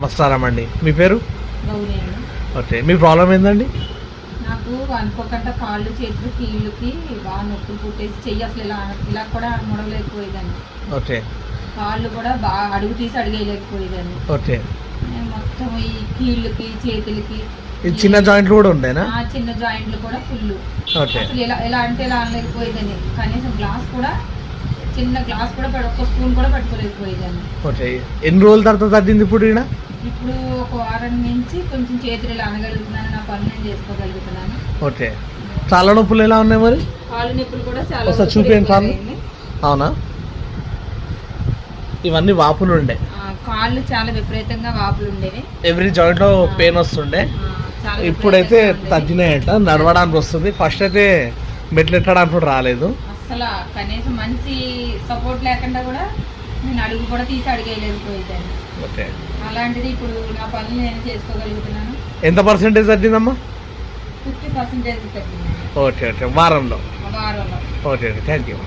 నమస్కారం అండి, మీ పేరు? గౌరీ అండి. ఓకే, మీ ప్రాబ్లం ఏందండి? నాకు అనుకోకుండా కాళ్ళు చేతులు కీళ్ళకి బాగా నొప్పులు పుట్టేసి చెయ్యి అసలు ఇలా కూడా ముడవలేకపోయేదాన్ని. ఓకే. కాళ్ళు కూడా బాగా అడుగు తీసి అడిగేయలేకపోయేదాన్ని. ఓకే. మొత్తం ఈ కీళ్ళకి చేతులకి చిన్న జాయింట్లు కూడా ఉండేనా? చిన్న జాయింట్లు కూడా ఫుల్. ఓకే. అసలు ఎలా అంటే ఇలా అనలేకపోయేదాన్ని. కనీసం చిన్న గ్లాస్ కూడా ఒక్క స్పూన్ కూడా పట్టుకోలేకపోయేదాన్ని. ఓకే. ఎన్ని రోజుల తర్వాత తగ్గింది ఇప్పుడు? ఇప్పుడు ఒక వారం నుంచి కొంచెం చేతులు ఇలా అనగలుగుతున్నాను, నా పనులు నేను చేసుకోగలుగుతున్నాను. ఓకే. కాళ్ళ నొప్పులు ఎలా ఉన్నాయి మరి? కాళ్ళు నొప్పులు కూడా చాలా చూపించండి కాళ్ళు. అవునా? ఇవన్నీ వాపులు ఉండే? కాళ్ళు చాలా విపరీతంగా వాపులు ఉండేవి. ఎవ్రీ జాయింట్ లో పెయిన్ వస్తుండే. ఇప్పుడైతే తగ్గినాయట, నడవడానికి వస్తుంది. ఫస్ట్ అయితే మెట్లు ఎక్కడానికి కూడా రాలేదు అసలు. కనీసం మనిషి సపోర్ట్ లేకుండా కూడా నేను అడుగు కూడా తీసి అడిగేయలేకపోయేదాన్ని. ఓకే. అలాంటిది ఇప్పుడు నా పనులు నేను చేసుకోగలుగుతున్నాను. ఎంత పర్సెంటేజ్ తగ్గిందమ్మా? 50% తగ్గింది. ఓకే. ఓకే. వారంలో? వారంలో. ఓకే. Okay, thank you.